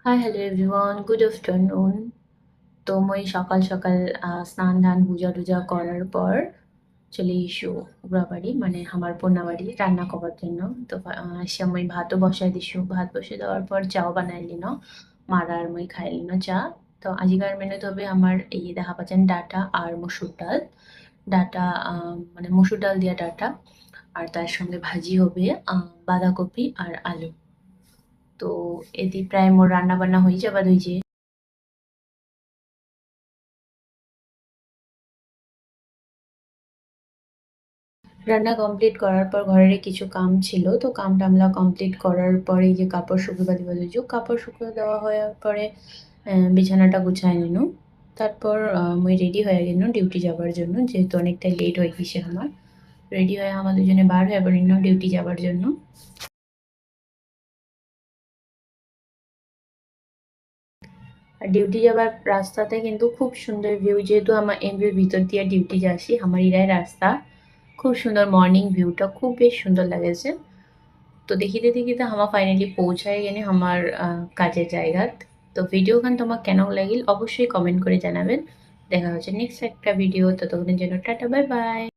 Hi hello' everyone, good afternoon. তো মই সকাল সকাল স্নান ধান পূজা টুজা করার পর চলে এসো উগরা বাড়ি মানে আমার পন্না বাড়ি রান্না করার জন্য। তো সে মই ভাতও বসাই দিছো, ভাত বসিয়ে দেওয়ার পর চাও বানাইলি ন মারা আর মই খাইলি ন চা। তো আজিকার মেনুতে হবে আমার এই দেখা পাচ্ছেন ডাটা আর মসুর ডাল। ডাটা মানে মসুর ডাল দিয়া ডাটা, আর তার সঙ্গে ভাজি হবে বাঁধাকপি আর আলু। তো এদি প্রায় মোর রান্না বান্না হয়ে যাবার হয়েছে। রান্না কমপ্লিট করার পর ঘরের কিছু কাম ছিল, তো কাম টামলা কমপ্লিট করার পরে এই যে কাপড় শুকিয়ে দিবা দিয়েছো, কাপড় শুকিয়ে দেওয়া হওয়ার পরে বিছানাটা গুছাই নিনু। তারপর মুই রেডি হয়ে গেল ডিউটি যাবার জন্য, যেহেতু অনেকটা লেট হয়ে গেছে আমার। রেডি হয়ে আমার দুজনে বার হয়ে পড়িল ডিউটি যাবার জন্য। আর ডিউটি যাবার রাস্তাতে কিন্তু খুব সুন্দর ভিউ, যেহেতু আমার এমবির ভিতর দিয়ে ডিউটি যাচ্ছি, আমার ইরাই রাস্তা খুব সুন্দর, মর্নিং ভিউটা খুব বেশ সুন্দর লাগেছে। তো দেখিতে দেখিতে আমার ফাইনালি পৌঁছায় গেলে আমার কাজের জায়গাত। তো ভিডিওখান তোমার কেন লাগিল অবশ্যই কমেন্ট করে জানাবেন। দেখা হচ্ছে নেক্সট একটা ভিডিও, ততক্ষণের জন্য টাটা, বাই বাই।